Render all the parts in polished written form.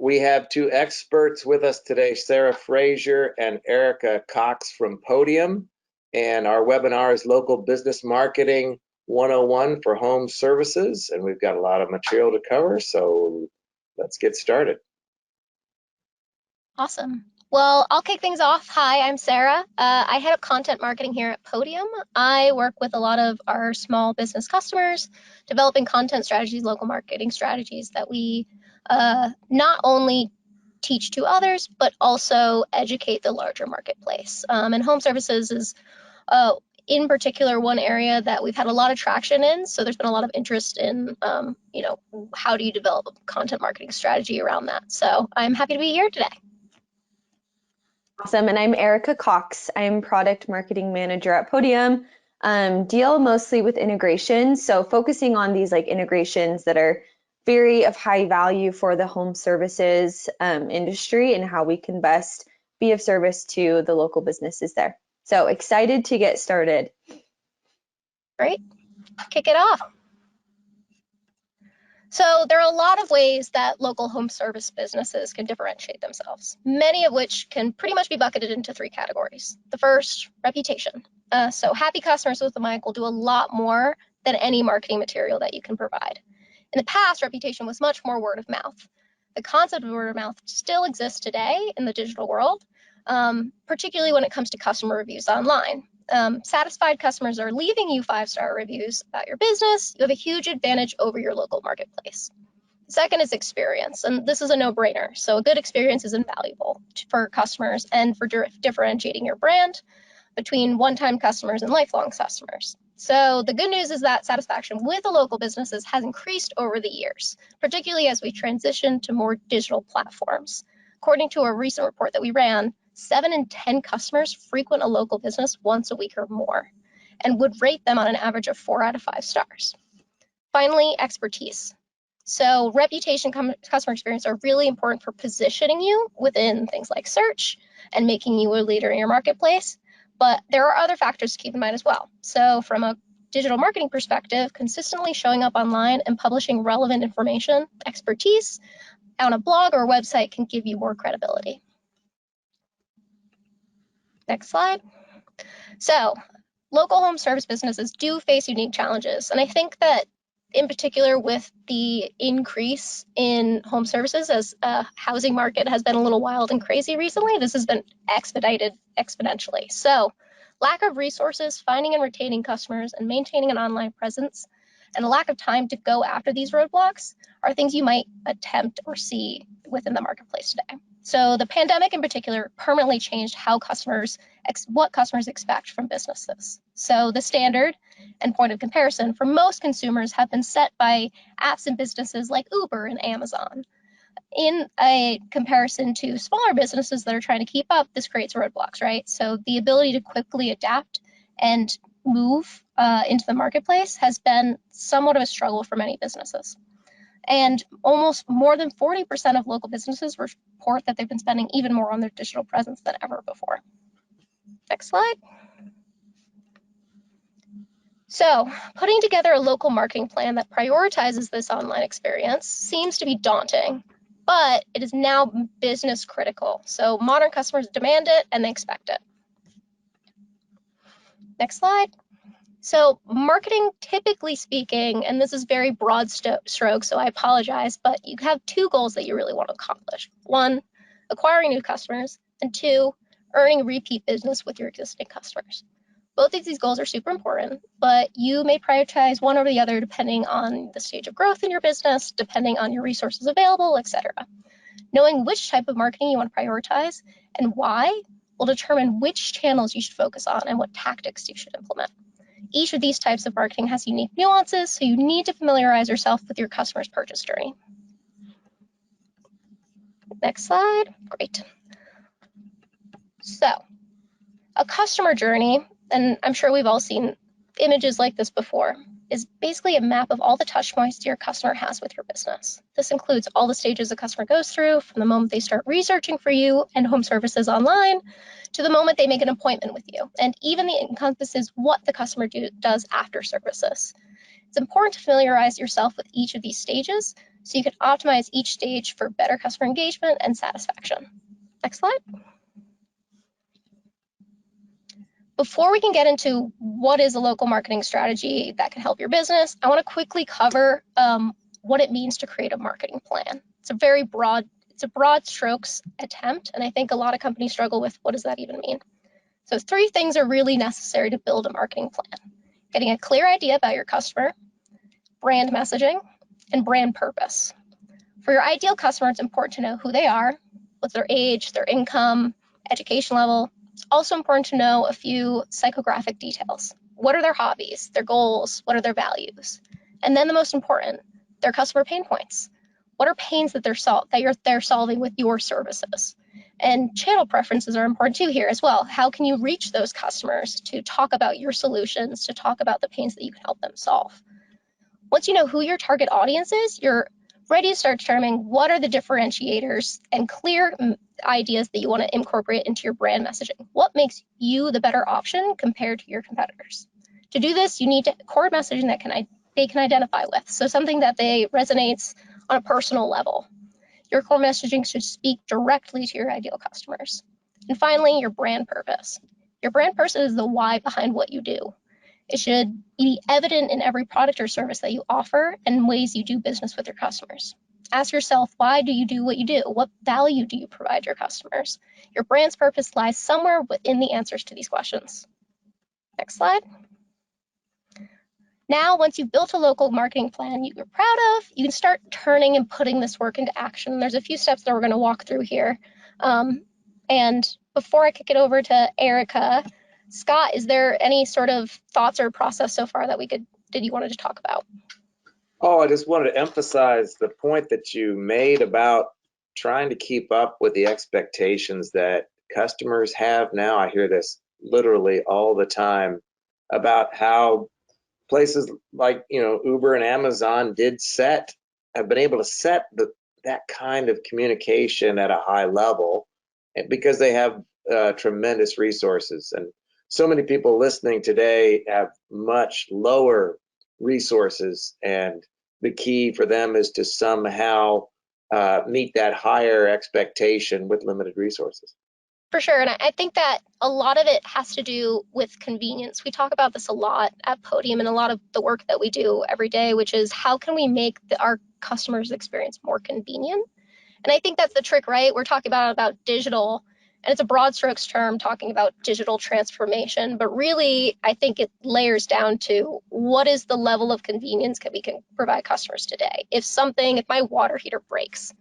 We have two experts with us today, Sarah Frazier and Erica Cox from Podium. And our webinar is Local Business Marketing 101 for Home Services. And we've got a lot of material to cover, so let's get started. Awesome. Well, I'll kick things off. Hi, I'm Sarah. I head up content marketing here at Podium. I work with a lot of our small business customers, developing content strategies, local marketing strategies that we not only teach to others, but also educate the larger marketplace. And home services is, in particular, one area that we've had a lot of traction in. So there's been a lot of interest in, how do you develop a content marketing strategy around that? So I'm happy to be here today. Awesome, and I'm Erica Cox. I'm Product Marketing Manager at Podium. Deal mostly with integrations, so focusing on these integrations that are very of high value for the home services industry and how we can best be of service to the local businesses there. So excited to get started. Great, kick it off. So there are a lot of ways that local home service businesses can differentiate themselves, many of which can pretty much be bucketed into three categories. The first, reputation. So happy customers with the mic will do a lot more than any marketing material that you can provide. In the past, reputation was much more word of mouth. The concept of word of mouth still exists today in the digital world, particularly when it comes to customer reviews online. Satisfied customers are leaving you 5-star reviews about your business. You have a huge advantage over your local marketplace. Second is experience, and this is a no-brainer. So a good experience is invaluable for customers and for differentiating your brand between one-time customers and lifelong customers. So the good news is that satisfaction with the local businesses has increased over the years, particularly as we transition to more digital platforms. According to a recent report that we ran, 7 in 10 customers frequent a local business once a week or more and would rate them on an average of 4 out of 5 stars. Finally, expertise. So reputation, customer experience are really important for positioning you within things like search and making you a leader in your marketplace. But there are other factors to keep in mind as well. So from a digital marketing perspective, consistently showing up online and publishing relevant information, expertise on a blog or website can give you more credibility. Next slide. So local home service businesses do face unique challenges. And I think that in particular with the increase in home services as a housing market has been a little wild and crazy recently, this has been expedited exponentially. So lack of resources, finding and retaining customers and maintaining an online presence, and a lack of time to go after these roadblocks are things you might attempt or see within the marketplace today. So the pandemic in particular permanently changed how what customers expect from businesses. So the standard and point of comparison for most consumers have been set by apps and businesses like Uber and Amazon. In a comparison to smaller businesses that are trying to keep up, this creates roadblocks, right? So the ability to quickly adapt and move into the marketplace has been somewhat of a struggle for many businesses. And almost more than 40% of local businesses report that they've been spending even more on their digital presence than ever before. Next slide. So putting together a local marketing plan that prioritizes this online experience seems to be daunting, but it is now business critical. So modern customers demand it and they expect it. Next slide. So marketing, typically speaking, and this is very broad stroke, so I apologize, but you have 2 goals that you really want to accomplish. 1, acquiring new customers, and 2, earning repeat business with your existing customers. Both of these goals are super important, but you may prioritize one over the other depending on the stage of growth in your business, depending on your resources available, etc. Knowing which type of marketing you want to prioritize and why will determine which channels you should focus on and what tactics you should implement. Each of these types of marketing has unique nuances, so you need to familiarize yourself with your customer's purchase journey. Next slide. Great. So, a customer journey, and I'm sure we've all seen images like this before, is basically a map of all the touch points your customer has with your business. This includes all the stages a customer goes through from the moment they start researching for you and home services online to the moment they make an appointment with you, and even encompasses what the customer does after services. It's important to familiarize yourself with each of these stages so you can optimize each stage for better customer engagement and satisfaction. Next slide. Before we can get into what is a local marketing strategy that can help your business, I want to quickly cover what it means to create a marketing plan. It's a broad strokes attempt, and I think a lot of companies struggle with what does that even mean. So 3 things are really necessary to build a marketing plan: getting a clear idea about your customer, brand messaging, and brand purpose. For your ideal customer, it's important to know who they are, what's their age, their income, education level. It's also important to know a few psychographic details. What are their hobbies, their goals, what are their values? And then the most important, their customer pain points. What are pains that they're solving with your services? And channel preferences are important too here as well. How can you reach those customers to talk about your solutions, to talk about the pains that you can help them solve? Once you know who your target audience is, you're ready to start determining what are the differentiators and clear ideas that you want to incorporate into your brand messaging. What makes you the better option compared to your competitors? To do this, you need core messaging that they can identify with. So something that they resonates on a personal level. Your core messaging should speak directly to your ideal customers. And finally, your brand purpose. Your brand purpose is the why behind what you do. It should be evident in every product or service that you offer and ways you do business with your customers. Ask yourself, why do you do what you do? What value do you provide your customers? Your brand's purpose lies somewhere within the answers to these questions. Next slide. Now, once you've built a local marketing plan you're proud of, you can start turning and putting this work into action. There's a few steps that we're going to walk through here. And before I kick it over to Erica, Scott, is there any sort of thoughts or process so far that you wanted to talk about? Oh, I just wanted to emphasize the point that you made about trying to keep up with the expectations that customers have now. I hear this literally all the time about how places like, Uber and Amazon have been able to set that kind of communication at a high level because they have tremendous resources. And so many people listening today have much lower resources, and the key for them is to somehow meet that higher expectation with limited resources. For sure, and I think that a lot of it has to do with convenience. We talk about this a lot at Podium and a lot of the work that we do every day, which is how can we make our customers' experience more convenient? And I think that's the trick, right? We're talking about digital, and it's a broad strokes term talking about digital transformation, but really I think it layers down to what is the level of convenience that we can provide customers today. If my water heater breaks,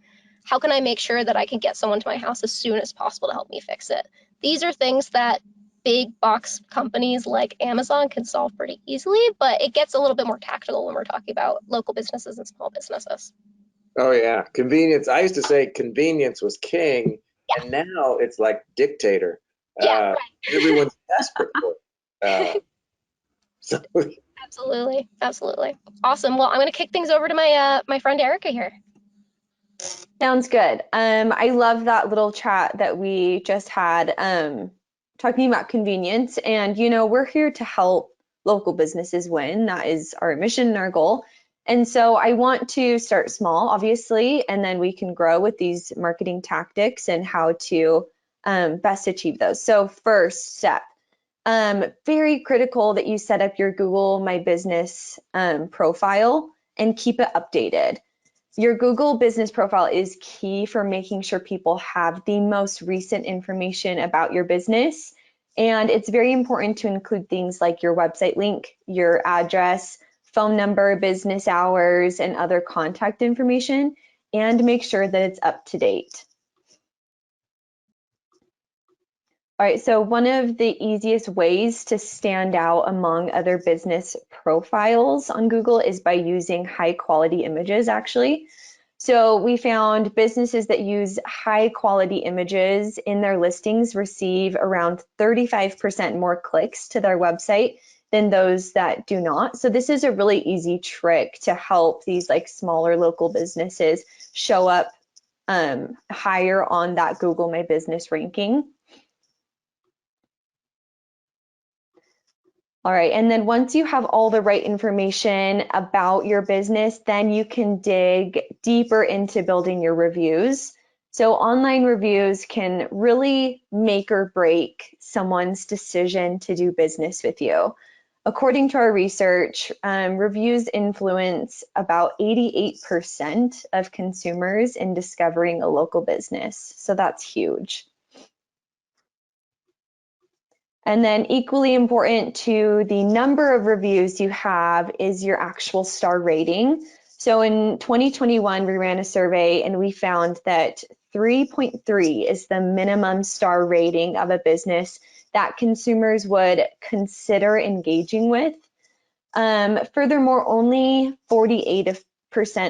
how can I make sure that I can get someone to my house as soon as possible to help me fix it? These are things that big box companies like Amazon can solve pretty easily, but it gets a little bit more tactical when we're talking about local businesses and small businesses. Oh yeah, convenience. I used to say convenience was king, Yeah. and now it's like dictator. Yeah, right. Everyone's desperate for it. So Absolutely. Awesome. Well, I'm going to kick things over to my friend Erica here. Sounds good. I love that little chat that we just had talking about convenience. And, we're here to help local businesses win. That is our mission and our goal. And so I want to start small, obviously, and then we can grow with these marketing tactics and how to best achieve those. So first step, very critical that you set up your Google My Business profile and keep it updated. Your Google business profile is key for making sure people have the most recent information about your business. And it's very important to include things like your website link, your address, phone number, business hours, and other contact information, and make sure that it's up to date. All right, so one of the easiest ways to stand out among other business profiles on Google is by using high quality images, actually. So we found businesses that use high quality images in their listings receive around 35% more clicks to their website than those that do not. So this is a really easy trick to help these smaller local businesses show up higher on that Google My Business ranking. All right, and then once you have all the right information about your business, then you can dig deeper into building your reviews. So online reviews can really make or break someone's decision to do business with you. According to our research, reviews influence about 88% of consumers in discovering a local business. So that's huge. And then equally important to the number of reviews you have is your actual star rating. So in 2021, we ran a survey and we found that 3.3 is the minimum star rating of a business that consumers would consider engaging with. Furthermore, only 48%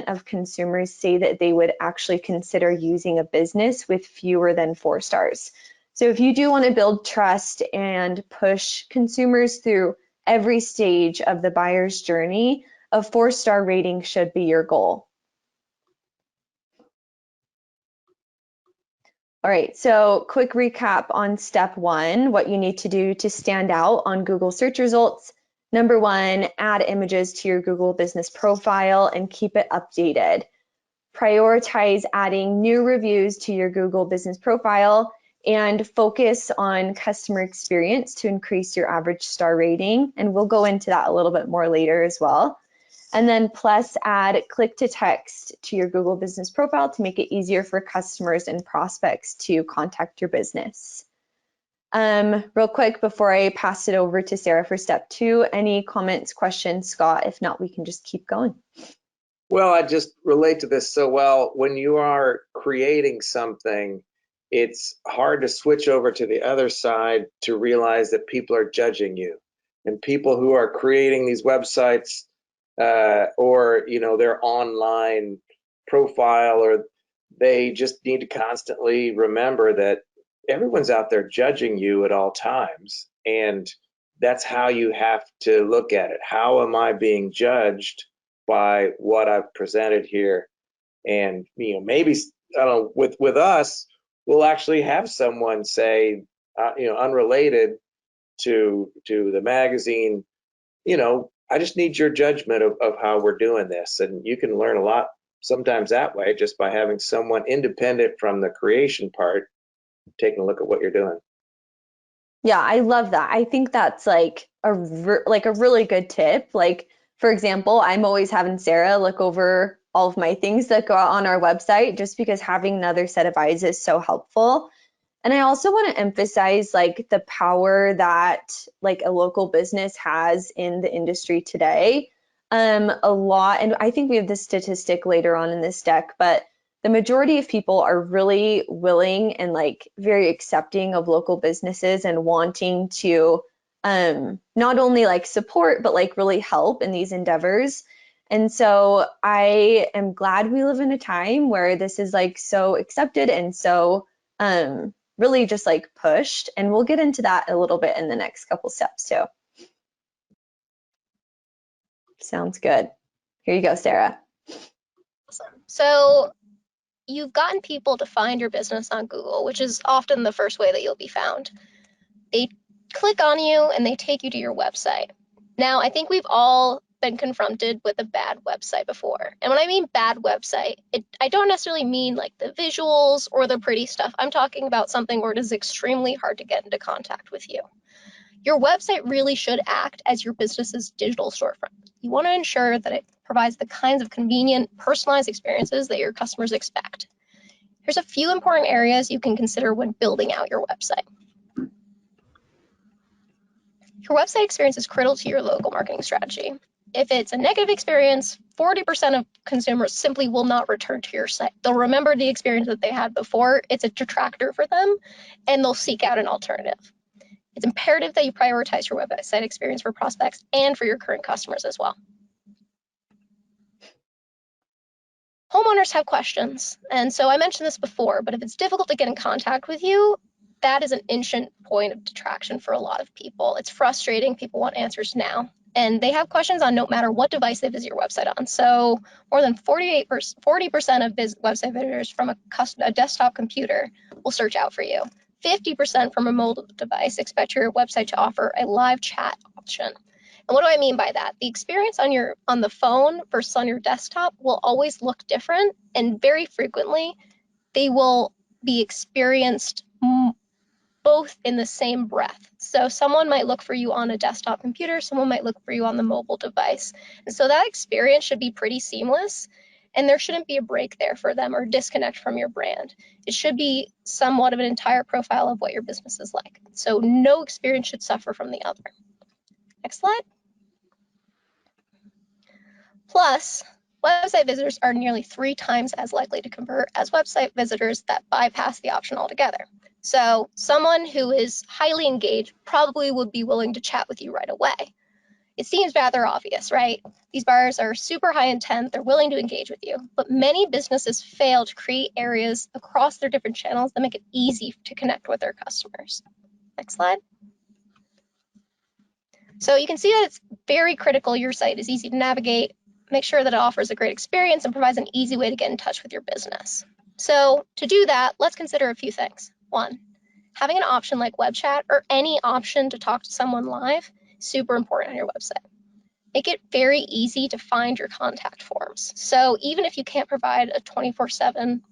of consumers say that they would actually consider using a business with fewer than 4 stars. So if you do want to build trust and push consumers through every stage of the buyer's journey, a 4-star rating should be your goal. All right, so quick recap on step 1, what you need to do to stand out on Google search results. Number 1, add images to your Google business profile and keep it updated. Prioritize adding new reviews to your Google business profile and focus on customer experience to increase your average star rating. And we'll go into that a little bit more later as well. And then plus add click to text to your Google business profile to make it easier for customers and prospects to contact your business. Real quick before I pass it over to Sarah for step 2, any comments, questions, Scott? If not, we can just keep going. Well, I just relate to this so well. When you are creating something, it's hard to switch over to the other side to realize that people are judging you. And people who are creating these websites or, you know, their online profile, or they just need to constantly remember that everyone's out there judging you at all times. And that's how you have to look at it. How am I being judged by what I've presented here? And, you know, maybe I don't know, with us, we'll actually have someone say, you know, unrelated to the magazine, you know, I just need your judgment of how we're doing this. And you can learn a lot sometimes that way, just by having someone independent from the creation part taking a look at what you're doing. Yeah, I love that. I think that's like a really good tip. Like, for example, I'm always having Sarah look over all of my things that go out on our website, just because having another set of eyes is so helpful. And I also want to emphasize like the power that like a local business has in the industry today. A lot, and I think we have this statistic later on in this deck, but the majority of people are really willing and like very accepting of local businesses and wanting to not only like support, but like really help in these endeavors. And so I am glad we live in a time where this is like so accepted and so really just like pushed. And we'll get into that a little bit in the next couple steps too. Sounds good. Here you go, Sarah. Awesome. So you've gotten people to find your business on Google, which is often the first way that you'll be found. They click on you and they take you to your website. Now, I think we've all been confronted with a bad website before. And when I mean bad website, I don't necessarily mean like the visuals or the pretty stuff. I'm talking about something where it is extremely hard to get into contact with you. Your website really should act as your business's digital storefront. You want to ensure that it provides the kinds of convenient, personalized experiences that your customers expect. Here's a few important areas you can consider when building out your website. Your website experience is critical to your local marketing strategy. If it's a negative experience, 40% of consumers simply will not return to your site. They'll remember the experience that they had before. It's a detractor for them, and they'll seek out an alternative. It's imperative that you prioritize your website experience for prospects and for your current customers as well. Homeowners have questions, and so I mentioned this before, but if it's difficult to get in contact with you, that is an ancient point of detraction for a lot of people. It's frustrating. People want answers now, and they have questions on no matter what device they visit your website on. So more than 40% of website visitors from a desktop computer will search out for you. 50% from a mobile device expect your website to offer a live chat option. And what do I mean by that? The experience on the phone versus on your desktop will always look different, and very frequently they will be experienced both in the same breath. So someone might look for you on a desktop computer, someone might look for you on the mobile device. And so that experience should be pretty seamless, and there shouldn't be a break there for them or disconnect from your brand. It should be somewhat of an entire profile of what your business is like. So no experience should suffer from the other. Next slide. Plus, website visitors are nearly 3 times as likely to convert as website visitors that bypass the option altogether. So someone who is highly engaged probably would be willing to chat with you right away. It seems rather obvious, right? These buyers are super high intent, they're willing to engage with you, but many businesses fail to create areas across their different channels that make it easy to connect with their customers. Next slide. So you can see that it's very critical your site is easy to navigate, make sure that it offers a great experience and provides an easy way to get in touch with your business. So to do that, let's consider a few things. 1, having an option like web chat or any option to talk to someone live, super important on your website. Make it very easy to find your contact forms. So even if you can't provide a 24/7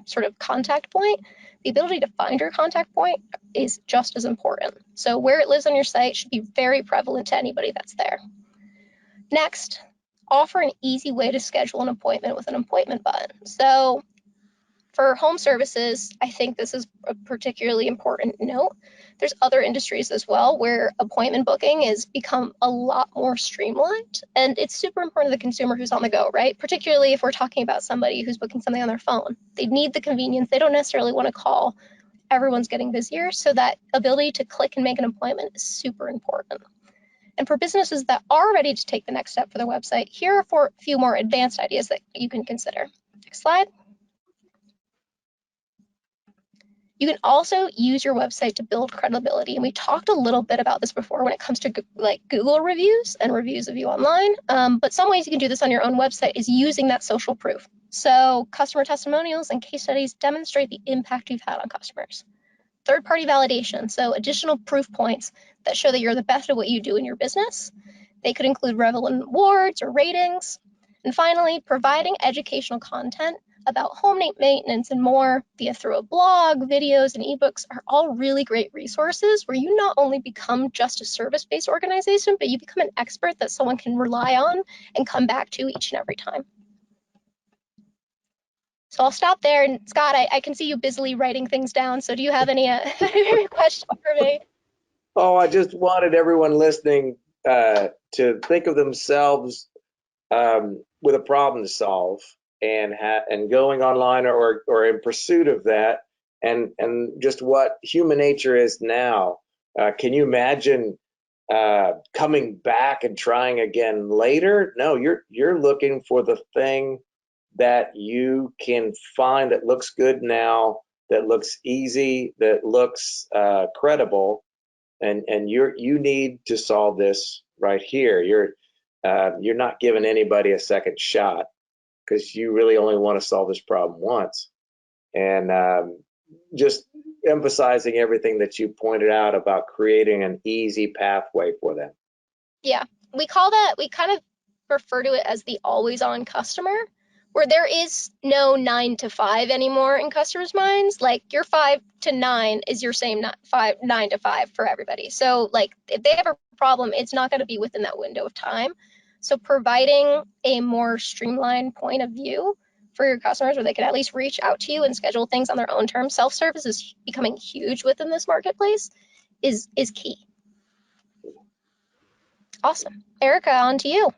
sort of contact point, the ability to find your contact point is just as important. So where it lives on your site should be very prevalent to anybody that's there. Next, offer an easy way to schedule an appointment with an appointment button. So for home services, I think this is a particularly important note. There's other industries as well where appointment booking has become a lot more streamlined, and it's super important to the consumer who's on the go, right? Particularly if we're talking about somebody who's booking something on their phone. They need the convenience. They don't necessarily want to call. Everyone's getting busier, so that ability to click and make an appointment is super important. And for businesses that are ready to take the next step for their website, here are a few more advanced ideas that you can consider. Next slide. You can also use your website to build credibility. And we talked a little bit about this before when it comes to like Google reviews and reviews of you online. But some ways you can do this on your own website is using that social proof. So customer testimonials and case studies demonstrate the impact you've had on customers. Third-party validation, so additional proof points that show that you're the best at what you do in your business. They could include relevant awards or ratings. And finally, providing educational content about home maintenance and more through a blog, videos, and ebooks are all really great resources where you not only become just a service-based organization, but you become an expert that someone can rely on and come back to each and every time. So I'll stop there. And Scott, I can see you busily writing things down. So do you have any questions for me? Oh, I just wanted everyone listening to think of themselves with a problem to solve and going online or in pursuit of that, and just what human nature is now. Can you imagine coming back and trying again later? No, you're looking for the thing that you can find that looks good now, that looks easy, that looks credible, and you need to solve this right here. You're not giving anybody a second shot because you really only want to solve this problem once. And just emphasizing everything that you pointed out about creating an easy pathway for them. Yeah, we kind of refer to it as the always on customer, where there is no 9 to 5 anymore in customers' minds. Like your 5 to 9 is your same 9 to 5 for everybody. So like if they have a problem, it's not going to be within that window of time. So providing a more streamlined point of view for your customers where they can at least reach out to you and schedule things on their own terms. Self-service is becoming huge within this marketplace is key. Awesome. Erica, on to you.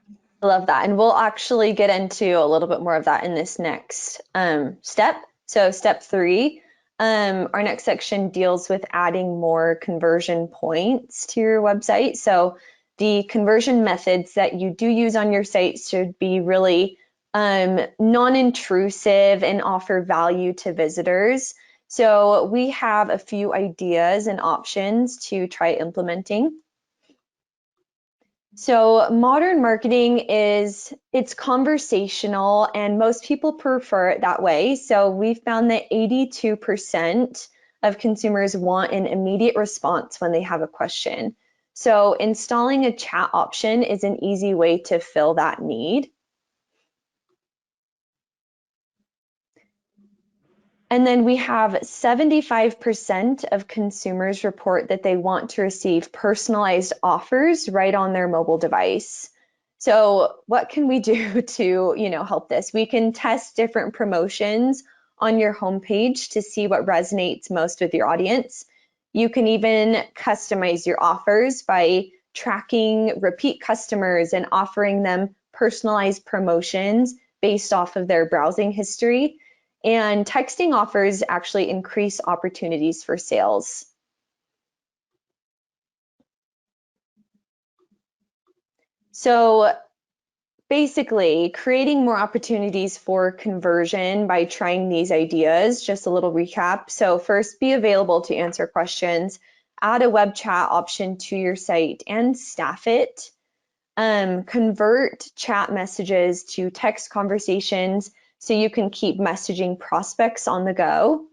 I love that. And we'll actually get into a little bit more of that in this next step. So step 3, our next section deals with adding more conversion points to your website. So the conversion methods that you do use on your site should be really non-intrusive and offer value to visitors. So we have a few ideas and options to try implementing. So modern marketing it's conversational and most people prefer it that way. So we found that 82% of consumers want an immediate response when they have a question. So installing a chat option is an easy way to fill that need. And then we have 75% of consumers report that they want to receive personalized offers right on their mobile device. So what can we do to, help this? We can test different promotions on your homepage to see what resonates most with your audience. You can even customize your offers by tracking repeat customers and offering them personalized promotions based off of their browsing history. And texting offers actually increase opportunities for sales. So basically, creating more opportunities for conversion by trying these ideas, just a little recap. So first, be available to answer questions, add a web chat option to your site and staff it. Convert chat messages to text conversations so you can keep messaging prospects on the go.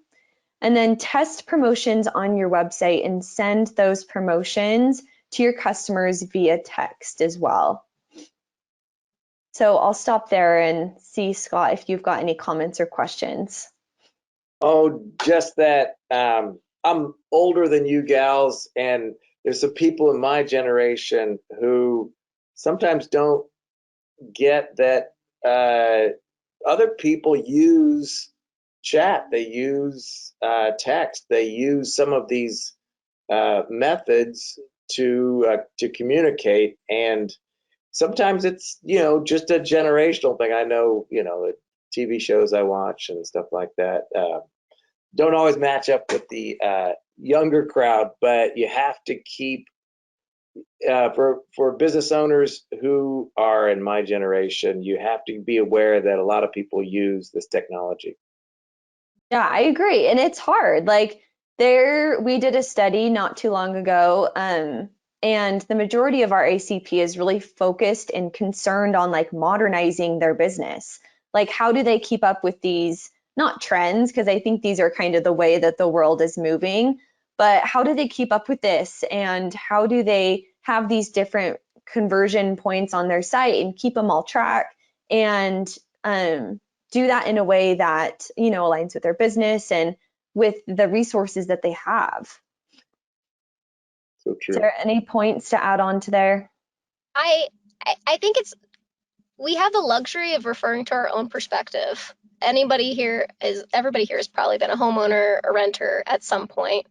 And then test promotions on your website and send those promotions to your customers via text as well. So I'll stop there and see, Scott, if you've got any comments or questions. Oh, just that I'm older than you gals, and there's some people in my generation who sometimes don't get that other people use chat, they use text, they use some of these methods to communicate, and sometimes it's just a generational thing. I know the TV shows I watch and stuff like that don't always match up with the younger crowd, but you have to keep for business owners who are in my generation, you have to be aware that a lot of people use this technology. Yeah, I agree. And it's hard. Like we did a study not too long ago, and the majority of our ACP is really focused and concerned on like modernizing their business. Like how do they keep up with these, not trends, because I think these are kind of the way that the world is moving, but how do they keep up with this? And how do they have these different conversion points on their site and keep them all track and do that in a way that aligns with their business and with the resources that they have. So true. Is there any points to add on to there? I think we have the luxury of referring to our own perspective. Everybody here has probably been a homeowner, a renter at some point.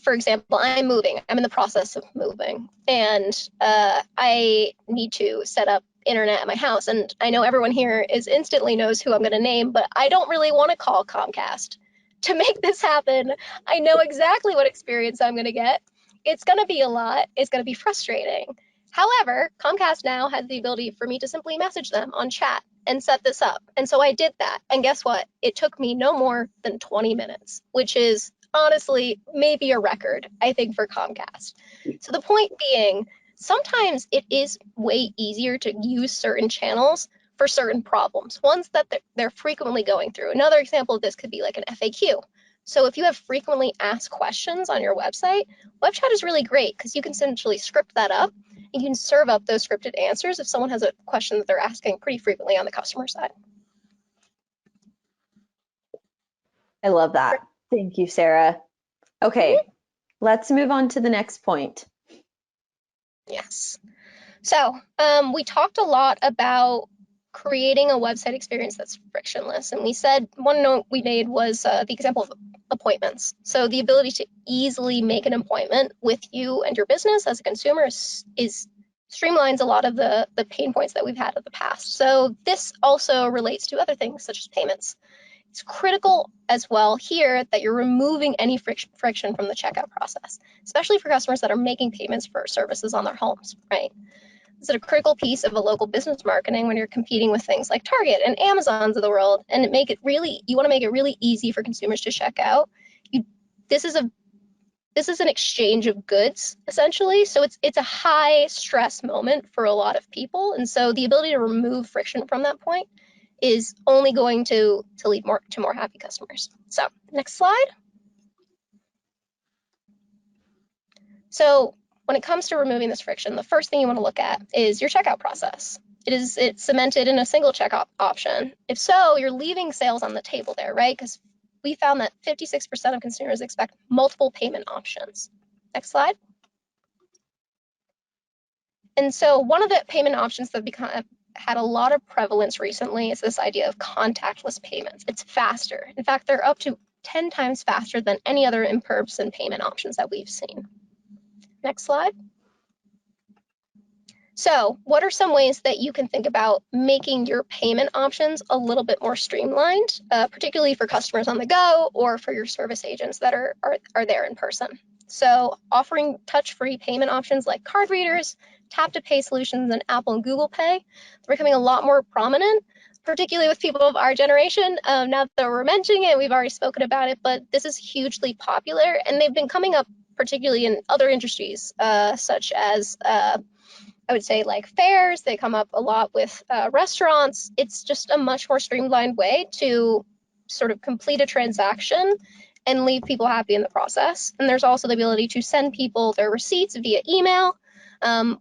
For example, I'm moving. I'm in the process of moving, and I need to set up internet at my house. And I know everyone here instantly knows who I'm going to name, but I don't really want to call Comcast to make this happen. I know exactly what experience I'm going to get. It's going to be a lot. It's going to be frustrating. However, Comcast now has the ability for me to simply message them on chat and set this up. And so I did that. And guess what? It took me no more than 20 minutes, which is honestly maybe a record, I think, for Comcast. So the point being, sometimes it is way easier to use certain channels for certain problems, ones that they're frequently going through. Another example of this could be like an FAQ. So if you have frequently asked questions on your website, web chat is really great because you can essentially script that up. You can serve up those scripted answers if someone has a question that they're asking pretty frequently on the customer side. I love that. Thank you, Sarah. Okay, let's move on to the next point. Yes. So we talked a lot about creating a website experience that's frictionless. And we said one note we made was the example of appointments. So the ability to easily make an appointment with you and your business as a consumer is streamlines a lot of the pain points that we've had in the past. So this also relates to other things such as payments. It's critical as well here that you're removing any friction from the checkout process, especially for customers that are making payments for services on their homes, right? It's a critical piece of a local business marketing when you're competing with things like Target and Amazons of the world, and you want to make it really easy for consumers to check out. This is an exchange of goods essentially, so it's a high stress moment for a lot of people, and so the ability to remove friction from that point is only going to lead to more happy customers. So next slide. So when it comes to removing this friction, the first thing you want to look at is your checkout process. It's cemented in a single checkout option? If so, you're leaving sales on the table there, right? Because we found that 56% of consumers expect multiple payment options. Next slide. And so one of the payment options that had a lot of prevalence recently is this idea of contactless payments. It's faster. In fact, they're up to 10 times faster than any other in-person payment options that we've seen. Next slide. So what are some ways that you can think about making your payment options a little bit more streamlined, particularly for customers on the go or for your service agents that are there in person? So offering touch-free payment options like card readers, tap-to-pay solutions, and Apple and Google Pay, they're becoming a lot more prominent, particularly with people of our generation. Now that we're mentioning it, we've already spoken about it, but this is hugely popular, and they've been coming up particularly in other industries, such as I would say like fairs. They come up a lot with restaurants. It's just a much more streamlined way to sort of complete a transaction and leave people happy in the process. And there's also the ability to send people their receipts via email,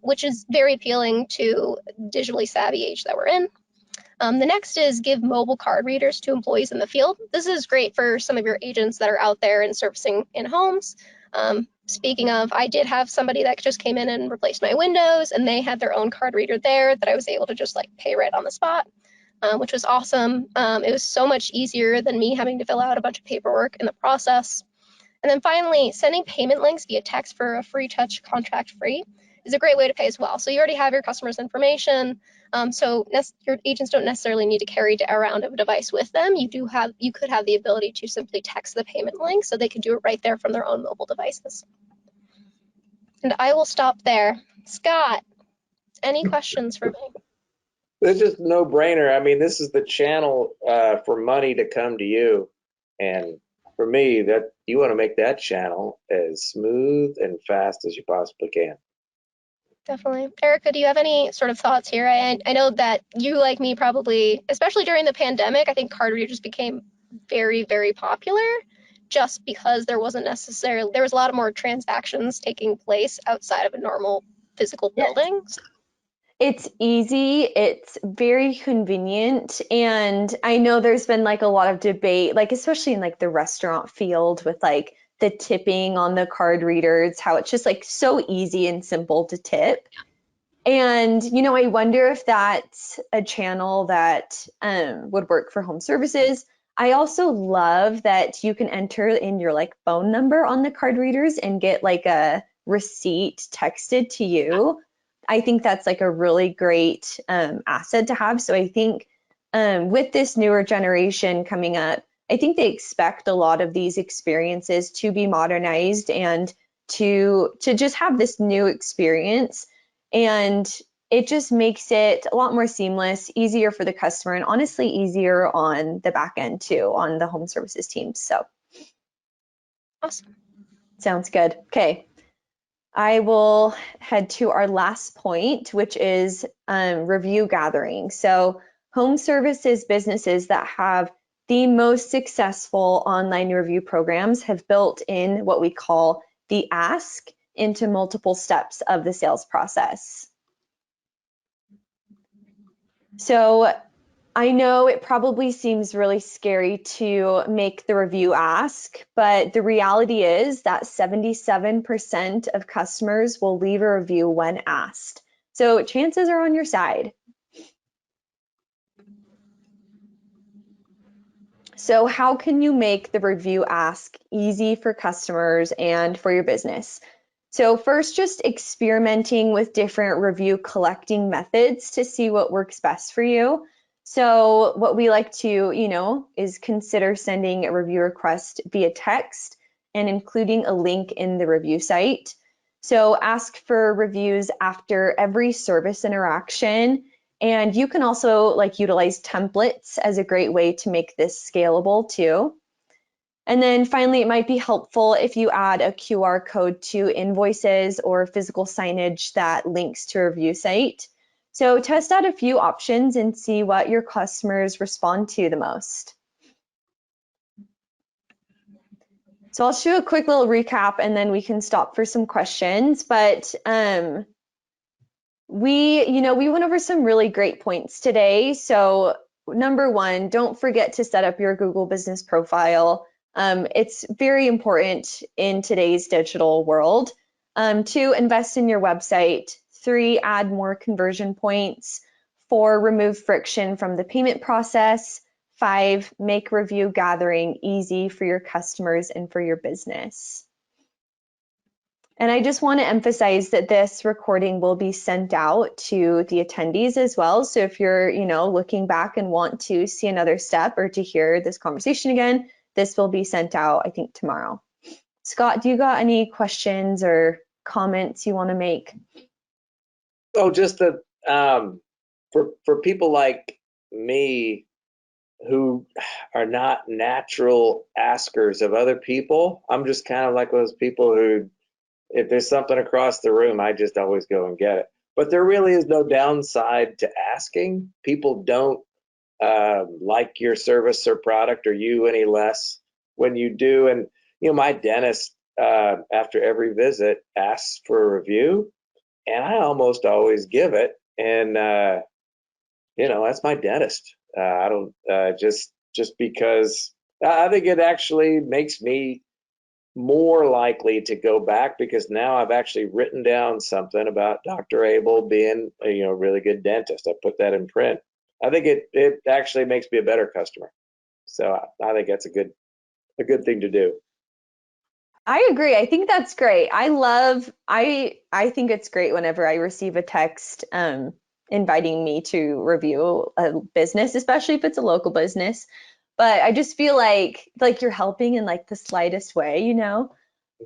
which is very appealing to digitally savvy age that we're in. The next is give mobile card readers to employees in the field. This is great for some of your agents that are out there and servicing in homes. Speaking of, I did have somebody that just came in and replaced my windows, and they had their own card reader there that I was able to just like pay right on the spot, which was awesome. It was so much easier than me having to fill out a bunch of paperwork in the process. And then finally, sending payment links via text for a free touch contract free is a great way to pay as well. So you already have your customer's information. So your agents don't necessarily need to carry around a device with them. You could have the ability to simply text the payment link so they can do it right there from their own mobile devices. And I will stop there. Scott, any questions for me? It's just a no-brainer. I mean, this is the channel for money to come to you. And for me, that you want to make that channel as smooth and fast as you possibly can. Definitely. Erica, do you have any sort of thoughts here? I know that you, like me, probably, especially during the pandemic, I think card readers became very, very popular just because there was a lot of more transactions taking place outside of a normal physical building. It's easy, it's very convenient, and I know there's been like a lot of debate, like especially in like the restaurant field with like the tipping on the card readers, how it's just like so easy and simple to tip. And I wonder if that's a channel that would work for home services. I also love that you can enter in your like phone number on the card readers and get like a receipt texted to you. I think that's like a really great asset to have. So I think with this newer generation coming up, I think they expect a lot of these experiences to be modernized and to just have this new experience. And it just makes it a lot more seamless, easier for the customer, and honestly easier on the back end too, on the home services teams. So awesome. Sounds good. Okay. I will head to our last point, which is review gathering. So home services businesses that have the most successful online review programs have built in what we call the ask into multiple steps of the sales process. So I know it probably seems really scary to make the review ask, but the reality is that 77% of customers will leave a review when asked. So chances are on your side. So how can you make the review ask easy for customers and for your business? So first, just experimenting with different review collecting methods to see what works best for you. So what we like to, is consider sending a review request via text and including a link in the review site. So ask for reviews after every service interaction. And you can also utilize templates as a great way to make this scalable too. And then finally, it might be helpful if you add a QR code to invoices or physical signage that links to a review site. So test out a few options and see what your customers respond to the most. So I'll show a quick little recap and then we can stop for some questions. But we went over some really great points today. So number one, don't forget to set up your Google business profile. It's very important in today's digital world. Two, invest in your website. Three, add more conversion points. Four, remove friction from the payment process. Five, make review gathering easy for your customers and for your business. And I just want to emphasize that this recording will be sent out to the attendees as well. So if you're, looking back and want to see another step or to hear this conversation again, this will be sent out, I think, tomorrow. Scott, do you got any questions or comments you want to make? Oh, just that for people like me who are not natural askers of other people, I'm just kind of like those people who, if there's something across the room, I just always go and get it. But there really is no downside to asking. People don't like your service or product or you any less when you do. And, my dentist, after every visit, asks for a review, and I almost always give it. And, that's my dentist. I don't just because I think it actually makes me more likely to go back, because now I've actually written down something about Dr. Abel being a really good dentist. I put that in print. I think it actually makes me a better customer. So I think that's a good thing to do. I agree. I think that's great. I think it's great whenever I receive a text inviting me to review a business, especially if it's a local business. But I just feel like you're helping in like the slightest way.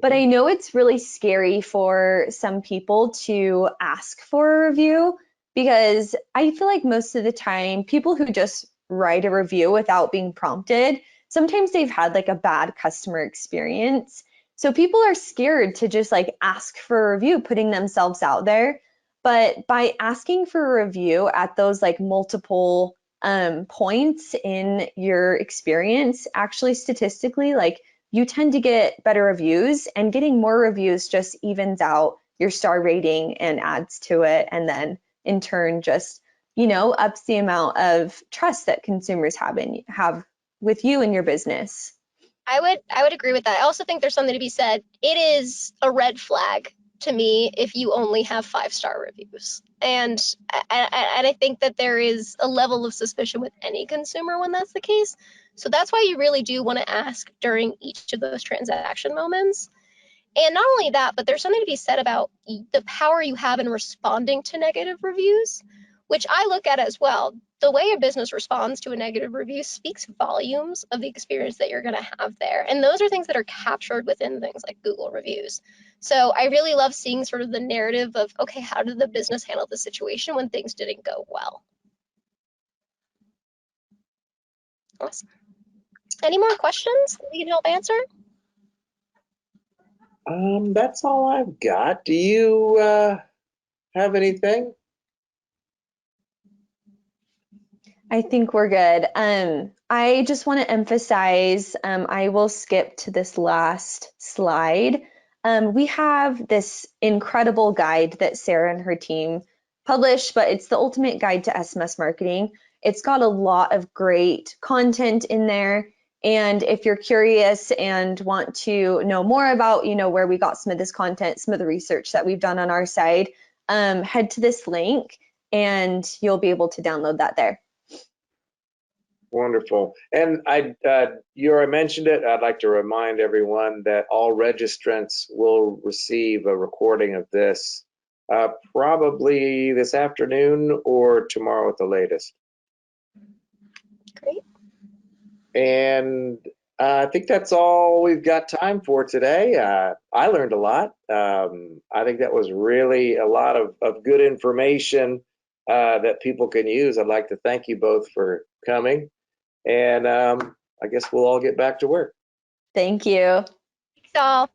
But I know it's really scary for some people to ask for a review, because I feel like most of the time people who just write a review without being prompted, sometimes they've had like a bad customer experience. So people are scared to just like ask for a review, putting themselves out there. But by asking for a review at those like multiple points in your experience, actually statistically, like you tend to get better reviews, and getting more reviews just evens out your star rating and adds to it. And then in turn, just, ups the amount of trust that consumers have with you and your business. I would agree with that. I also think there's something to be said. It is a red flag to me if you only have 5-star reviews. And I think that there is a level of suspicion with any consumer when that's the case. So that's why you really do want to ask during each of those transaction moments. And not only that, but there's something to be said about the power you have in responding to negative reviews, which I look at as well. The way a business responds to a negative review speaks volumes of the experience that you're going to have there. And those are things that are captured within things like Google reviews. So I really love seeing sort of the narrative of, okay, how did the business handle the situation when things didn't go well? Awesome. Any more questions that we can help answer? That's all I've got. Do you have anything? I think we're good. I just want to emphasize, I will skip to this last slide. We have this incredible guide that Sarah and her team published, but it's the ultimate guide to SMS marketing. It's got a lot of great content in there. And if you're curious and want to know more about, where we got some of this content, some of the research that we've done on our side, head to this link and you'll be able to download that there. Wonderful. And you already mentioned it. I'd like to remind everyone that all registrants will receive a recording of this probably this afternoon or tomorrow at the latest. Great. And I think that's all we've got time for today. I learned a lot. I think that was really a lot of good information that people can use. I'd like to thank you both for coming. And I guess we'll all get back to work. Thank you. Thanks all.